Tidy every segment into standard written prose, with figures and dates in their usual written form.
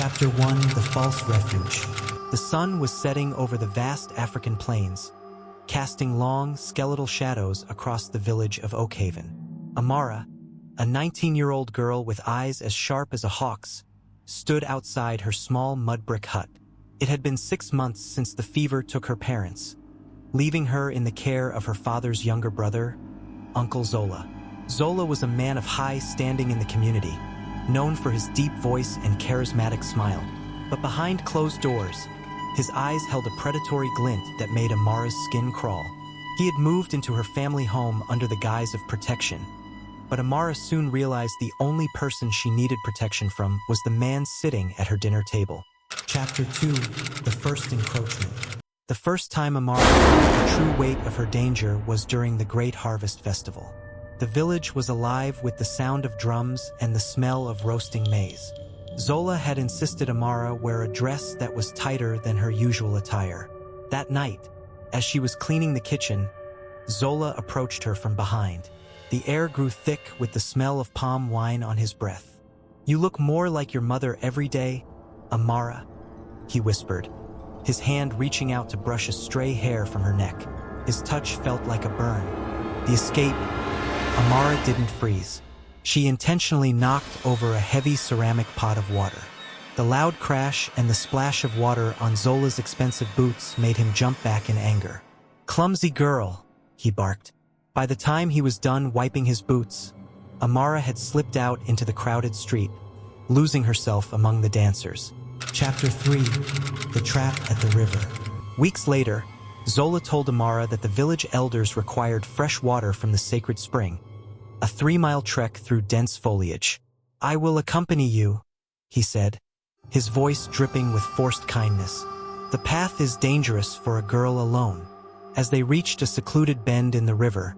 Chapter 1: The False Refuge. The sun was setting over the vast African plains, casting long, skeletal shadows across the village of Oakhaven. Amara, a 19-year-old girl with eyes as sharp as a hawk's, stood outside her small mud brick hut. It had been 6 months since the fever took her parents, leaving her in the care of her father's younger brother, Uncle Zola. Zola was a man of high standing in the community, known for his deep voice and charismatic smile. But behind closed doors, his eyes held a predatory glint that made Amara's skin crawl. He had moved into her family home under the guise of protection, but Amara soon realized the only person she needed protection from was the man sitting at her dinner table. Chapter 2: The First Encroachment. The first time Amara felt the true weight of her danger was during the Great Harvest Festival. The village was alive with the sound of drums and the smell of roasting maize. Zola had insisted Amara wear a dress that was tighter than her usual attire. That night, as she was cleaning the kitchen, Zola approached her from behind. The air grew thick with the smell of palm wine on his breath. "You look more like your mother every day, Amara," he whispered, his hand reaching out to brush a stray hair from her neck. His touch felt like a burn. The escape. Amara didn't freeze. She intentionally knocked over a heavy ceramic pot of water. The loud crash and the splash of water on Zola's expensive boots made him jump back in anger. "Clumsy girl," he barked. By the time he was done wiping his boots, Amara had slipped out into the crowded street, losing herself among the dancers. Chapter 3: The Trap at the River. Weeks later, Zola told Amara that the village elders required fresh water from the sacred spring, a 3-mile trek through dense foliage. "I will accompany you," he said, his voice dripping with forced kindness. "The path is dangerous for a girl alone." As they reached a secluded bend in the river,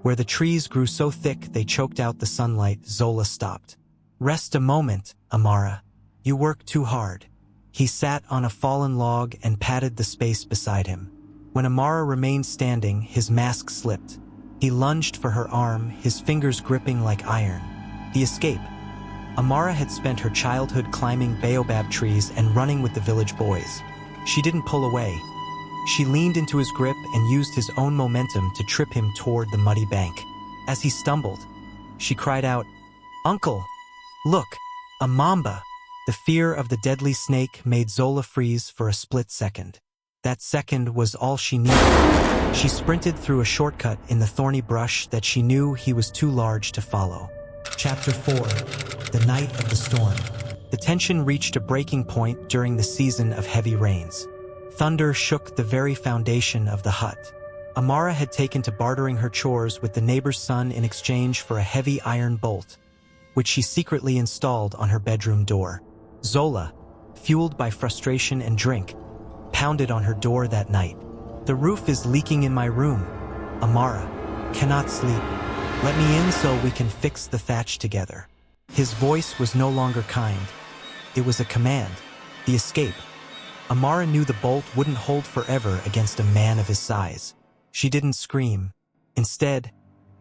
where the trees grew so thick they choked out the sunlight, Zola stopped. "Rest a moment, Amara. You work too hard." He sat on a fallen log and patted the space beside him. When Amara remained standing, his mask slipped. He lunged for her arm, his fingers gripping like iron. The escape. Amara had spent her childhood climbing baobab trees and running with the village boys. She didn't pull away. She leaned into his grip and used his own momentum to trip him toward the muddy bank. As he stumbled, she cried out, "Uncle, look, a mamba!" The fear of the deadly snake made Zola freeze for a split second. That second was all she needed. She sprinted through a shortcut in the thorny brush that she knew he was too large to follow. Chapter 4: The Night of the Storm. The tension reached a breaking point during the season of heavy rains. Thunder shook the very foundation of the hut. Amara had taken to bartering her chores with the neighbor's son in exchange for a heavy iron bolt, which she secretly installed on her bedroom door. Zola, fueled by frustration and drink, pounded on her door that night. "The roof is leaking in my room. Amara, cannot sleep. Let me in so we can fix the thatch together." His voice was no longer kind. It was a command. The escape. Amara knew the bolt wouldn't hold forever against a man of his size. She didn't scream. Instead,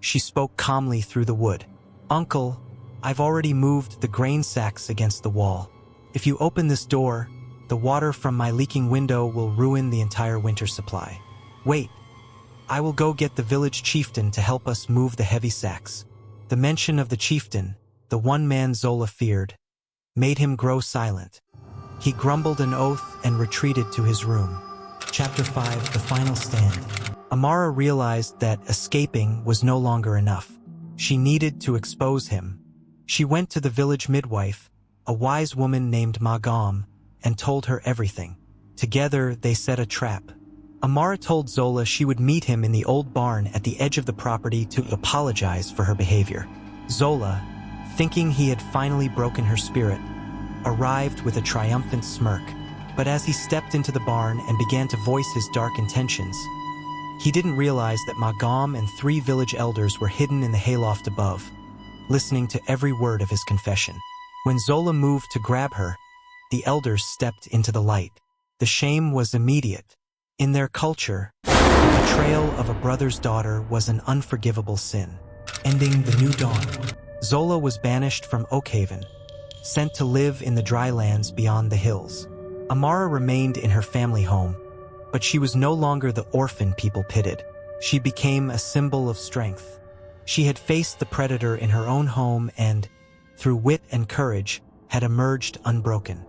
she spoke calmly through the wood. "Uncle, I've already moved the grain sacks against the wall. If you open this door, the water from my leaking window will ruin the entire winter supply. Wait, I will go get the village chieftain to help us move the heavy sacks." The mention of the chieftain, the one man Zola feared, made him grow silent. He grumbled an oath and retreated to his room. Chapter 5: The Final Stand. Amara realized that escaping was no longer enough. She needed to expose him. She went to the village midwife, a wise woman named Magam, and told her everything. Together, they set a trap. Amara told Zola she would meet him in the old barn at the edge of the property to apologize for her behavior. Zola, thinking he had finally broken her spirit, arrived with a triumphant smirk. But as he stepped into the barn and began to voice his dark intentions, he didn't realize that Magam and 3 village elders were hidden in the hayloft above, listening to every word of his confession. When Zola moved to grab her, the elders stepped into the light. The shame was immediate. In their culture, the betrayal of a brother's daughter was an unforgivable sin. Ending the new dawn. Zola was banished from Oakhaven, sent to live in the dry lands beyond the hills. Amara remained in her family home, but she was no longer the orphan people pitied. She became a symbol of strength. She had faced the predator in her own home and, through wit and courage, had emerged unbroken.